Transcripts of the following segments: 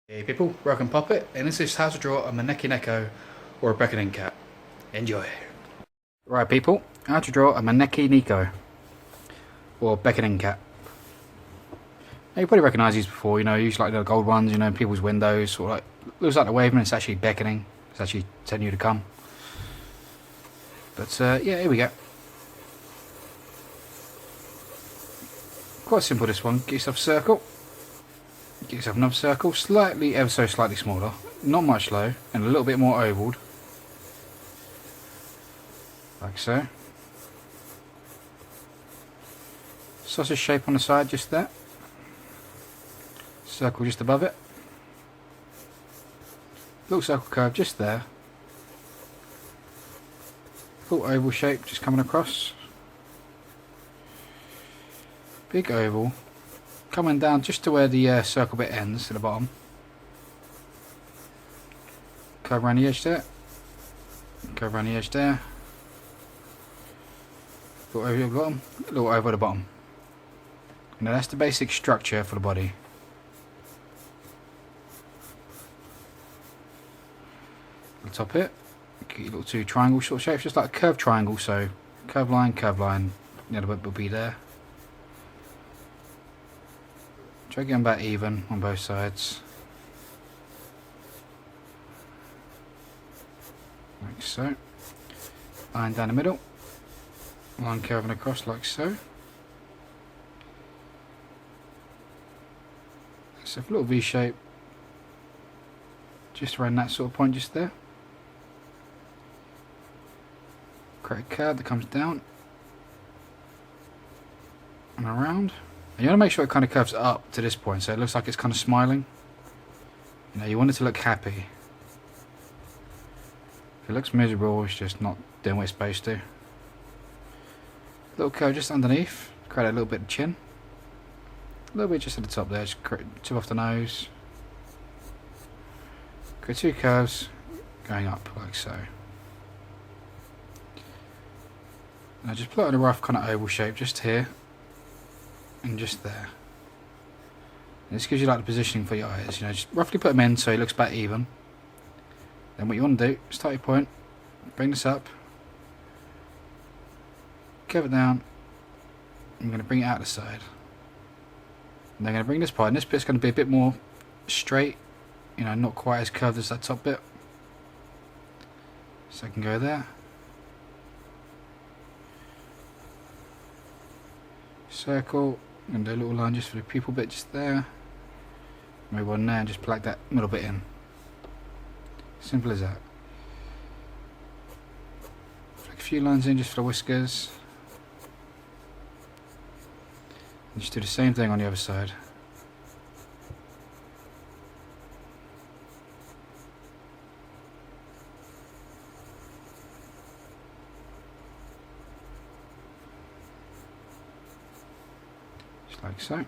Hey people, welcome Puppet, and this is how to draw a Maneki Neko or a Beckonin Cat. Enjoy. Right people, how to draw a Maneki Neko or Beckonin Cat. Now you probably recognise these before, usually like the gold ones, people's windows, sort of like, looks like the waving, it's actually beckoning, it's actually telling you to come. But yeah, here we go. Quite simple this one, get yourself a circle. Get yourself another circle, slightly, ever so slightly smaller, not much though, and a little bit more ovaled, like so. Sausage shape on the side, just there. Circle just above it. Little circle curve just there. Full oval shape just coming across. Big oval. Coming down just to where the circle bit ends, to the bottom. Curve around the edge there. Curve around the edge there. Little over the bottom. Little over the bottom. Now that's the basic structure for the body. The top here. Get your little two triangle sort of shapes, just like a curved triangle. So curve line. The other bit will be there. Try getting about even on both sides. Like so. Line down the middle. Line curving across like so. So a little V shape. Just around that sort of point just there. Create a curve that comes down. And around. And you want to make sure it kind of curves up to this point, so it looks like it's kind of smiling. You want it to look happy. If it looks miserable, it's just not doing what it's supposed to. Little curve just underneath, create a little bit of chin. A little bit just at the top there, just tip off the nose. Create two curves going up like so. Now just plot in a rough kind of oval shape just here. And just there. And this gives you like the positioning for your eyes, just roughly put them in so it looks about even. Then what you want to do, start your point, bring this up, curve it down, I'm going to bring it out the side. And then I'm going to bring this part, and this bit's going to be a bit more straight, not quite as curved as that top bit. So I can go there. Circle. I'm going to do a little line just for the pupil bit just there. Maybe one there and just plug that middle bit in. Simple as that. Flick a few lines in just for the whiskers. And just do the same thing on the other side. Like so. Just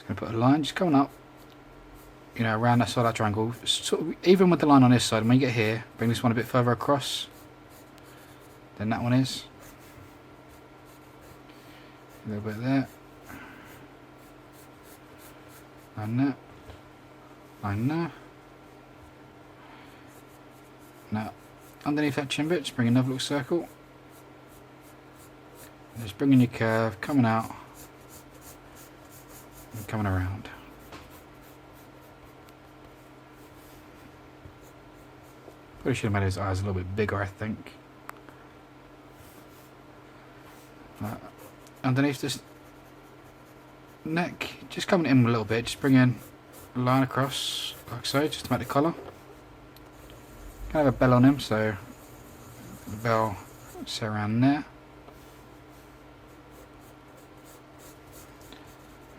going to put a line just coming up, around that side of that triangle, sort of even with the line on this side. When you get here, bring this one a bit further across than that one is. A little bit there. Line there. Line there. Now, underneath that chin bit, just bring another little circle. Just bringing your curve, coming out, and coming around. Probably should have made his eyes a little bit bigger, I think. Underneath this neck, just coming in a little bit, just bring in a line across, like so, just to make the collar. Kind of a bell on him, so the bell sit around there.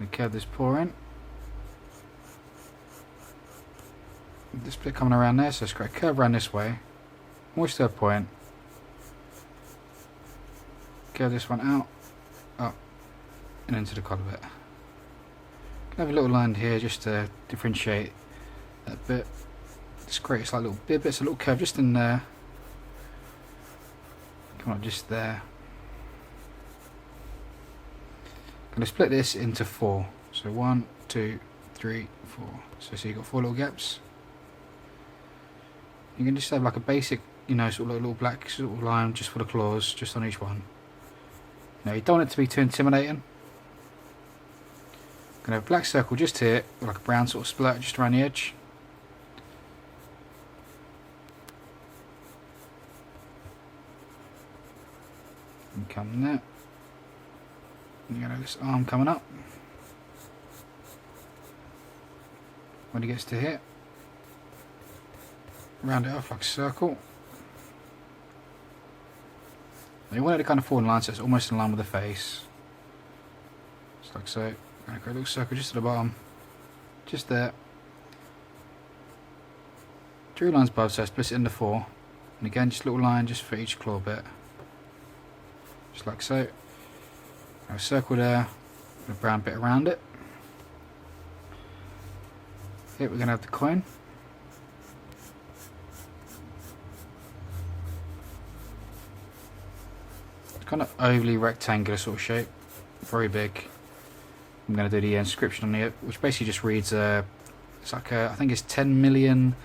We curve this paw in. This bit coming around there, so it's got a curve around this way. Almost to a point. Curve this one out, up, and into the collar bit. Can have a little line here just to differentiate that bit. Just create like little bits, a little curve just in there. Come on, just there. going to split this into 4. So 1, 2, 3, 4. So you've got 4 little gaps. You can just have like a basic, you know, sort of like a little black sort of line just for the claws, just on each one. Now you don't want it to be too intimidating. I'm going to have a black circle just here, with like a brown sort of splurt just around the edge. And come there. And you got this arm coming up. When he gets to here, round it off like a circle. And you want it to kind of fall in line so it's almost in line with the face. Just like so. I'm going to create a little circle just at the bottom. Just there. Drew lines above so I split it into 4. And again just a little line just for each claw bit. Just like so. A circle there, with a brown bit around it. Here we're going to have the coin. It's kind of overly rectangular sort of shape, very big. I'm going to do the inscription on it, which basically just reads, it's like I think it's 10 million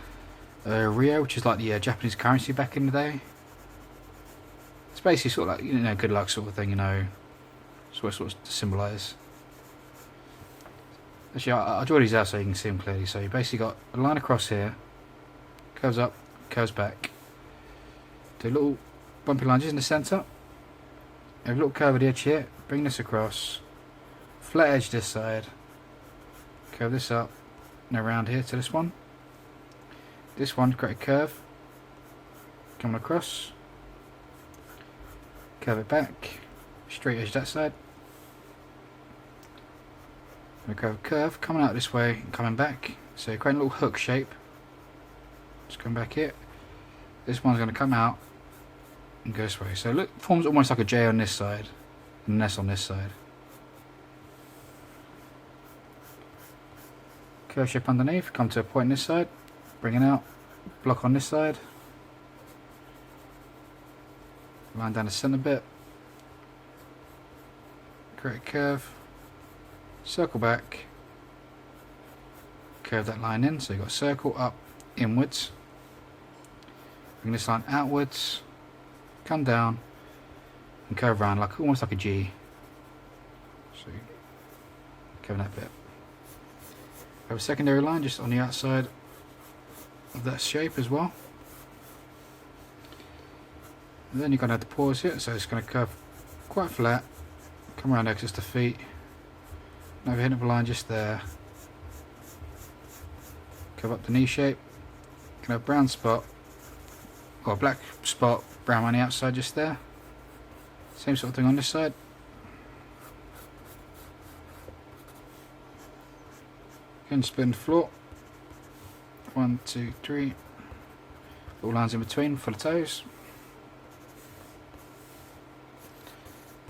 Rio, which is like the Japanese currency back in the day. It's basically sort of like, you know, good luck sort of thing, you know. Sort of to symbolise. Actually, I'll draw these out so you can see them clearly. So you basically got a line across here, curves up, curves back. Do a little bumpy line just in the centre. A little curve at the edge here. Bring this across. Flat edge this side. Curve this up and around here to this one. This one, create a curve. Coming across. Curve it back. Straight edge that side. We go curve coming out this way and coming back. So create a little hook shape. Just come back here. This one's going to come out and go this way. So look, forms almost like a J on this side and an S on this side. Curve shape underneath. Come to a point on this side. Bring it out. Block on this side. Line down the centre bit. Create a curve, circle back, curve that line in, so you've got circle up, inwards, bring this line outwards, come down, and curve around like almost like a G. So curve that bit. Have a secondary line just on the outside of that shape as well. And then you're going to have to pause it, so it's going to curve quite flat. Come around next to feet. Now we're hitting up a line just there. Curve up the knee shape. Can have a brown spot or a black spot, brown on the outside just there. Same sort of thing on this side. Again, spin the floor. 1, 2, 3. Little lines in between for the toes.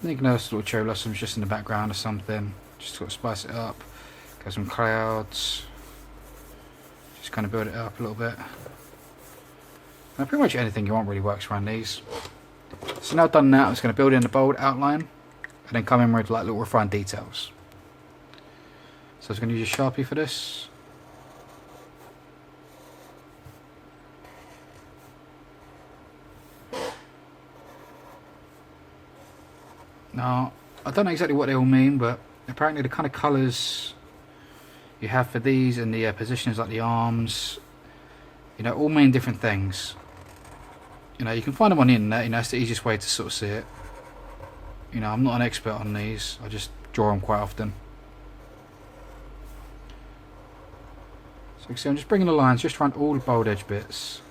Then you can have little cherry blossoms just in the background or something, just sort of spice it up. Got some clouds, just kind of build it up a little bit. Now pretty much anything you want really works around these. So now done that, I'm just going to build in the bold outline and then come in with like little refined details. So I was going to use a Sharpie for this. Now, I don't know exactly what they all mean, but apparently the kind of colours you have for these and the positions like the arms, you know, all mean different things. You know, you can find them on the internet, you know, it's the easiest way to sort of see it. You know, I'm not an expert on these, I just draw them quite often. So you can see I'm just bringing the lines just around all the bold edge bits.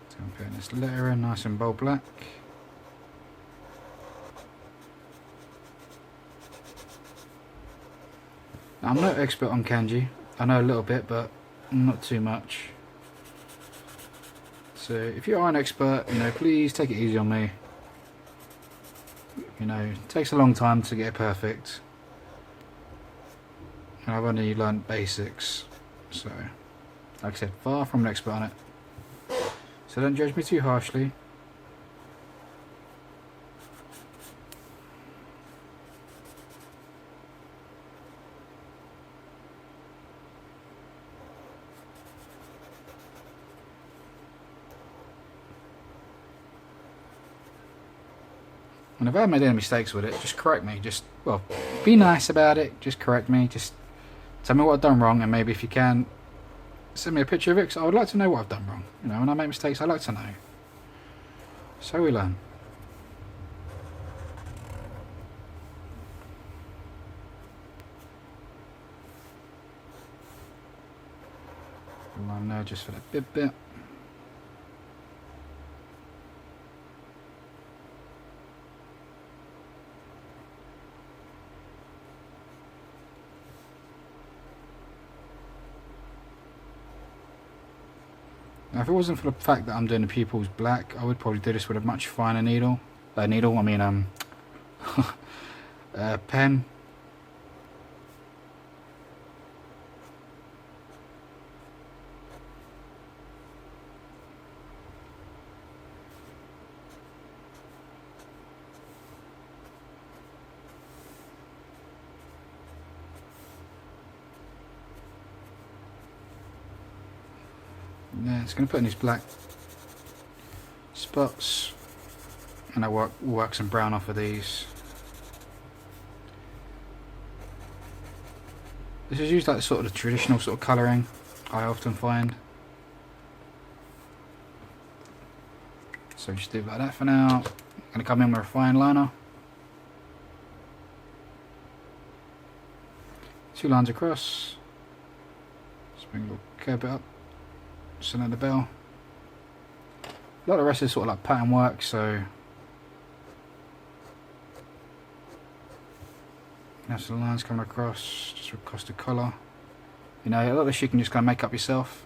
So I'm putting this letter in nice and bold black. Now, I'm no expert on kanji. I know a little bit, but not too much. So if you are an expert, you know, please take it easy on me. You know, it takes a long time to get it perfect. And I've only learned basics. So, like I said, far from an expert on it. So don't judge me too harshly. And if I made any mistakes with it, just correct me. Just, well, be nice about it. Just correct me. Just tell me what I've done wrong, and maybe if you can, send me a picture of it, because I would like to know what I've done wrong. You know, when I make mistakes, I like to know. So we learn. Line there just for the bit. Now, if it wasn't for the fact that I'm doing the pupils black, I would probably do this with a much finer needle. Pen. Yeah, it's going to put in these black spots, and I work some brown off of these. This is used like sort of the traditional sort of colouring I often find. So just do it like that for now. I'm going to come in with a fine liner. 2 lines across. Just bring a little curve bit up. Center the bell. A lot of the rest is sort of like pattern work, so have some lines coming across, just across the collar. You know, a lot of this you can just kind of make up yourself.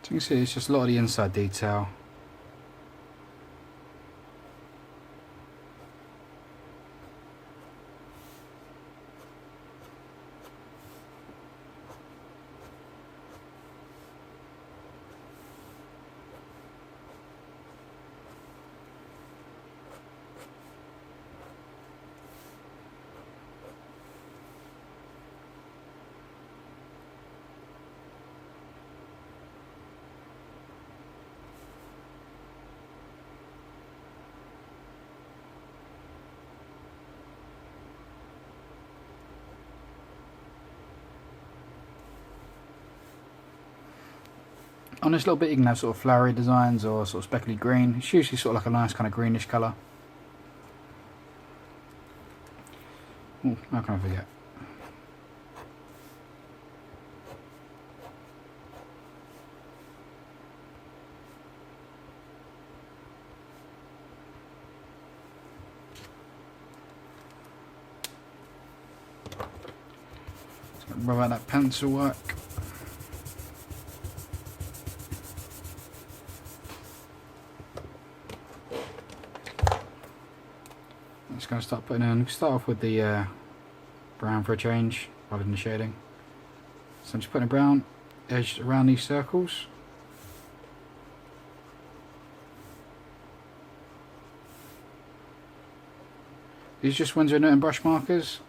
So you can see it's just a lot of the inside detail. On this little bit you can have sort of flowery designs or sort of speckly green. It's usually sort of like a nice kind of greenish colour. Oh, how can I forget? So what about that pencil work? Just going to start putting in, start off with the brown for a change, rather than the shading. So I'm just putting a brown edge around these circles. These are just Winsor & Newton brush markers.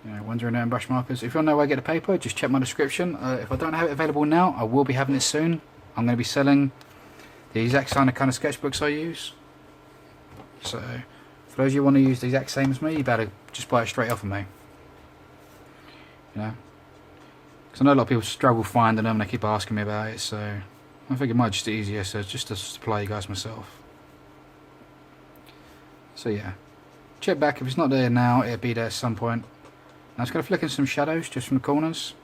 You know, Winsor & Newton brush markers. If you want to know where I get the paper, just check my description. If I don't have it available now, I will be having it soon. I'm going to be selling the exact kind of sketchbooks I use. So for those of you who want to use the exact same as me, you better just buy it straight off of me. You know, because I know a lot of people struggle finding them and they keep asking me about it, so I think it might just be easier, so just to supply you guys myself. So yeah, check back. If it's not there now, it'll be there at some point. Now it's going to flick in some shadows just from the corners.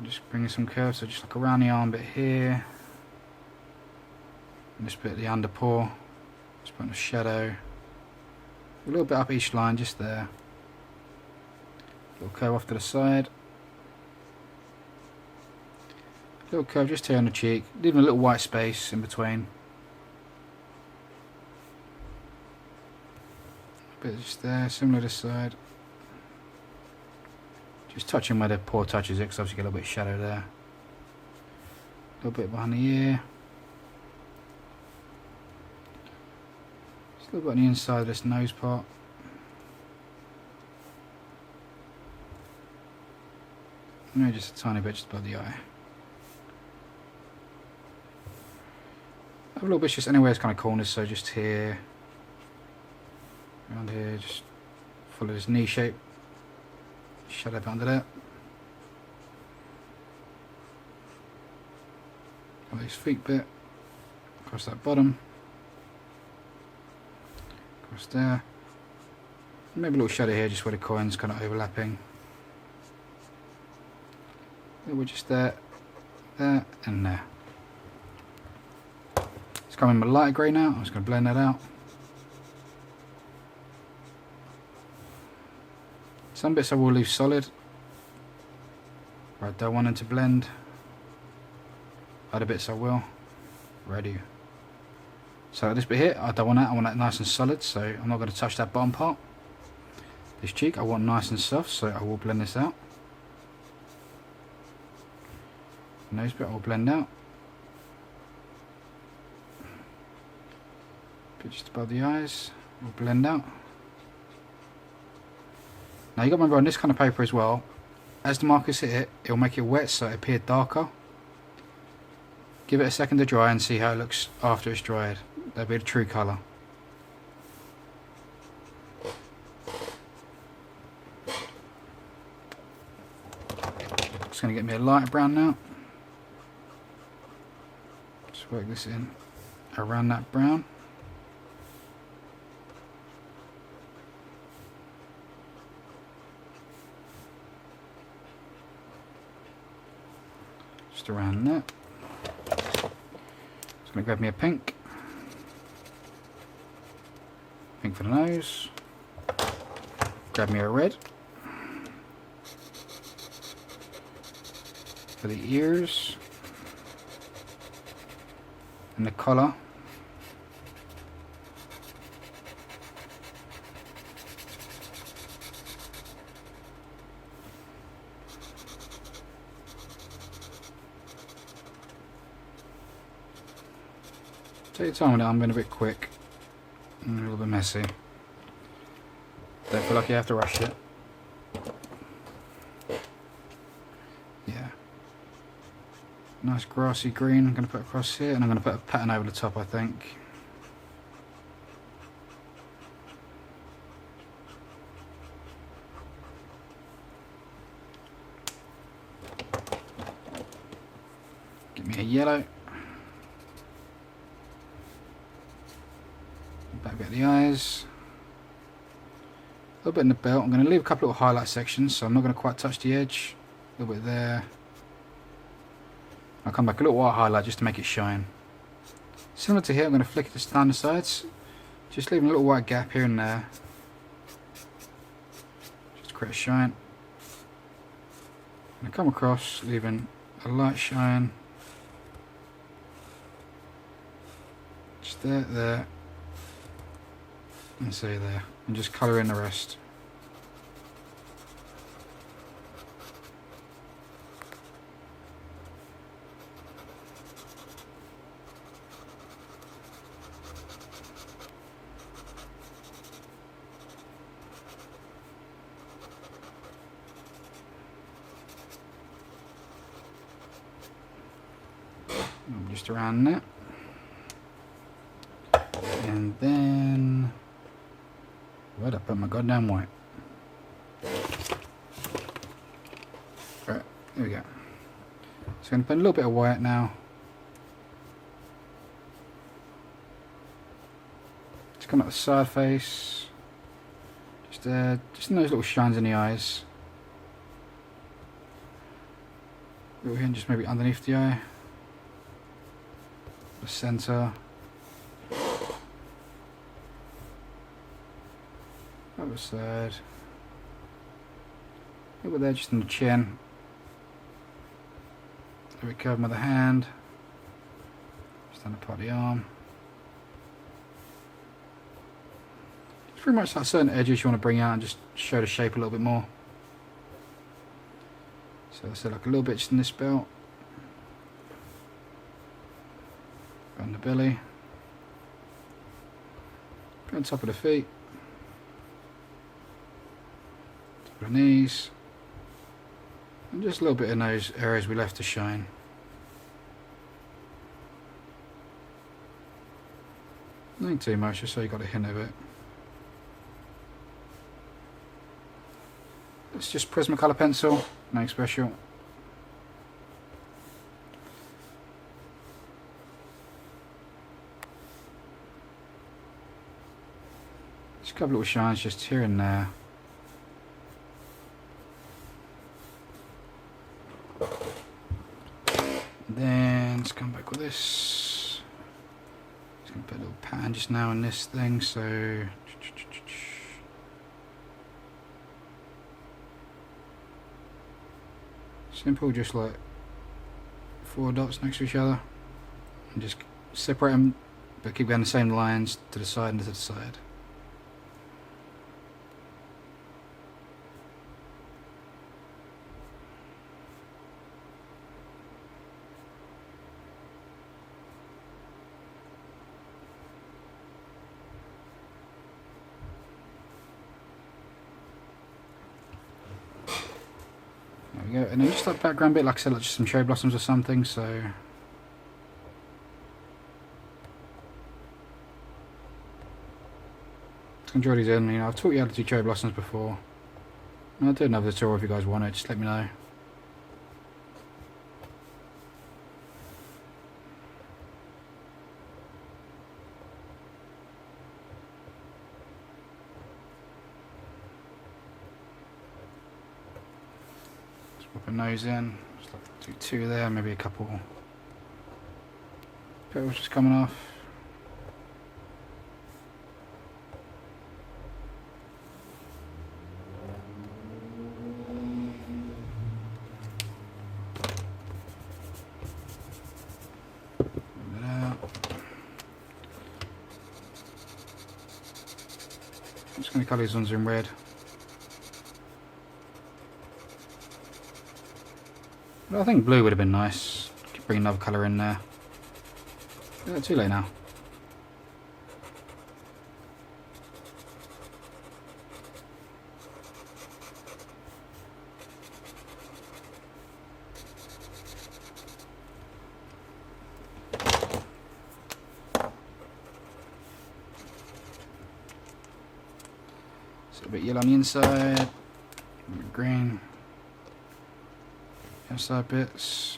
Just bringing some curves, so just like around the arm bit here. And this bit of the under paw. Just putting a shadow. A little bit up each line, just there. Little curve off to the side. Little curve just here on the cheek, leaving a little white space in between. A bit just there, similar this side. Just touching where the paw touches it, because obviously you get a little bit of shadow there. A little bit behind the ear. Just a little bit on the inside of this nose part. Maybe just a tiny bit just above the eye. A little bit just anywhere it's kind of corners, so just here, around here, just follow this knee shape, shadow up under that. Got this feet bit, across that bottom, across there, maybe a little shadow here just where the coin's kind of overlapping. We're just there, there and there. It's coming with lighter grey now. I'm just going to blend that out. Some bits I will leave solid, but I don't want them to blend. Other bits I will. Ready. So this bit here, I don't want that. I want that nice and solid, so I'm not going to touch that bottom part. This cheek I want nice and soft, so I will blend this out. Nose bit I will blend out. Bit just above the eyes, will blend out. Now you got to remember on this kind of paper as well, as the markers hit it, it will make it wet so it appears darker. Give it a second to dry and see how it looks after it's dried. That'll be the true colour. Just going to get me a lighter brown now. Just work this in around that brown. Just around that. Just going to grab me a pink. Pink for the nose. Grab me a red. For the ears. And the collar. Take your time with it, I'm being a bit quick and a little bit messy. Don't feel like you have to rush it. Yeah. Nice grassy green I'm going to put across here, and I'm going to put a pattern over the top, I think. Give me a yellow. Back bit of the eyes. A little bit in the belt. I'm going to leave a couple of highlight sections, so I'm not going to quite touch the edge. A little bit there. I'll come back a little white highlight just to make it shine. Similar to here, I'm going to flick this down the sides, just leaving a little white gap here and there, just to create a shine. And I come across, leaving a light shine, just there, there, and say there, and just colour in the rest. Just around that, and then where'd I put my goddamn white? Right, there we go. So I'm going to put a little bit of white now. come up the side face. Just in those little shines in the eyes. Little hint just maybe underneath the eye. The centre. Other side. A little bit there just in the chin. A bit curved by the hand. Just down the part of the arm. It's pretty much like certain edges you want to bring out and just show the shape a little bit more. So I said like a little bit just in this belt. Around the belly. On top of the feet. Top of the knees. And just a little bit in those areas we left to shine. Nothing too much, just so you got a hint of it. It's just Prismacolor pencil, nothing special. Just a couple little shines just here and there. Then let's come back with this. Just gonna put a little pattern just now on this thing, so simple, just like 4 dots next to each other, and just separate them, but keep going the same lines to the side and to the side. There we go, and then just that background bit, like I said, like just some cherry blossoms or something, so can draw these in. You know, I've taught you how to do cherry blossoms before. I'll do another tutorial if you guys want it, just let me know. Pop a nose in, just like do 2 there, maybe a couple petals just coming off. Move it out. I'm just going to colour these ones in red. But I think blue would have been nice. Could bring another colour in there. Yeah, too late now. So a bit yellow on the inside, a bit green. Outside bits.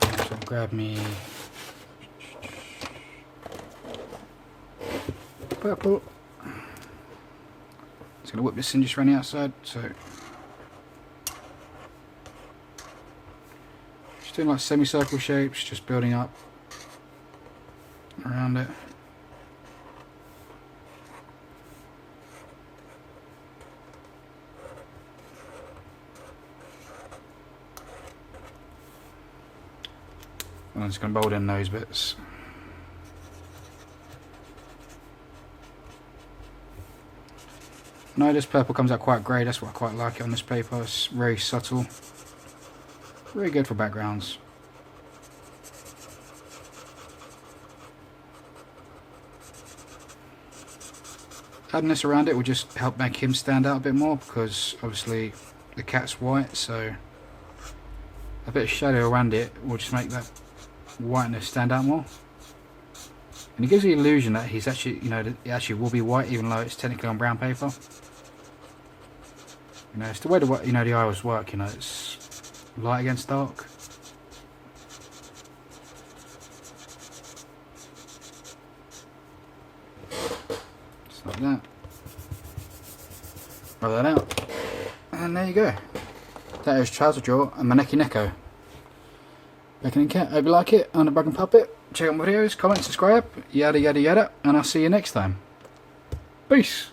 So I'll grab me purple. Just gonna whip this in just around the outside. So just doing like semicircle shapes, just building up around it. I'm just going to bold in those bits. No, this purple comes out quite grey, that's what I quite like it on this paper. It's very subtle. Very good for backgrounds. Adding this around it will just help make him stand out a bit more, because obviously the cat's white, so a bit of shadow around it will just make that whiteness stand out more, and it gives the illusion that he's actually, you know, it actually will be white, even though it's technically on brown paper. You know, it's the way the, you know, the iris work. You know, it's light against dark. that. Roll that out. And there you go. That is how to draw a Maneki Neko. Beckonin Cat. Hope you like it. I'm the Bug and Puppet. Check out my videos, comment, subscribe, yada yada yada, and I'll see you next time. Peace.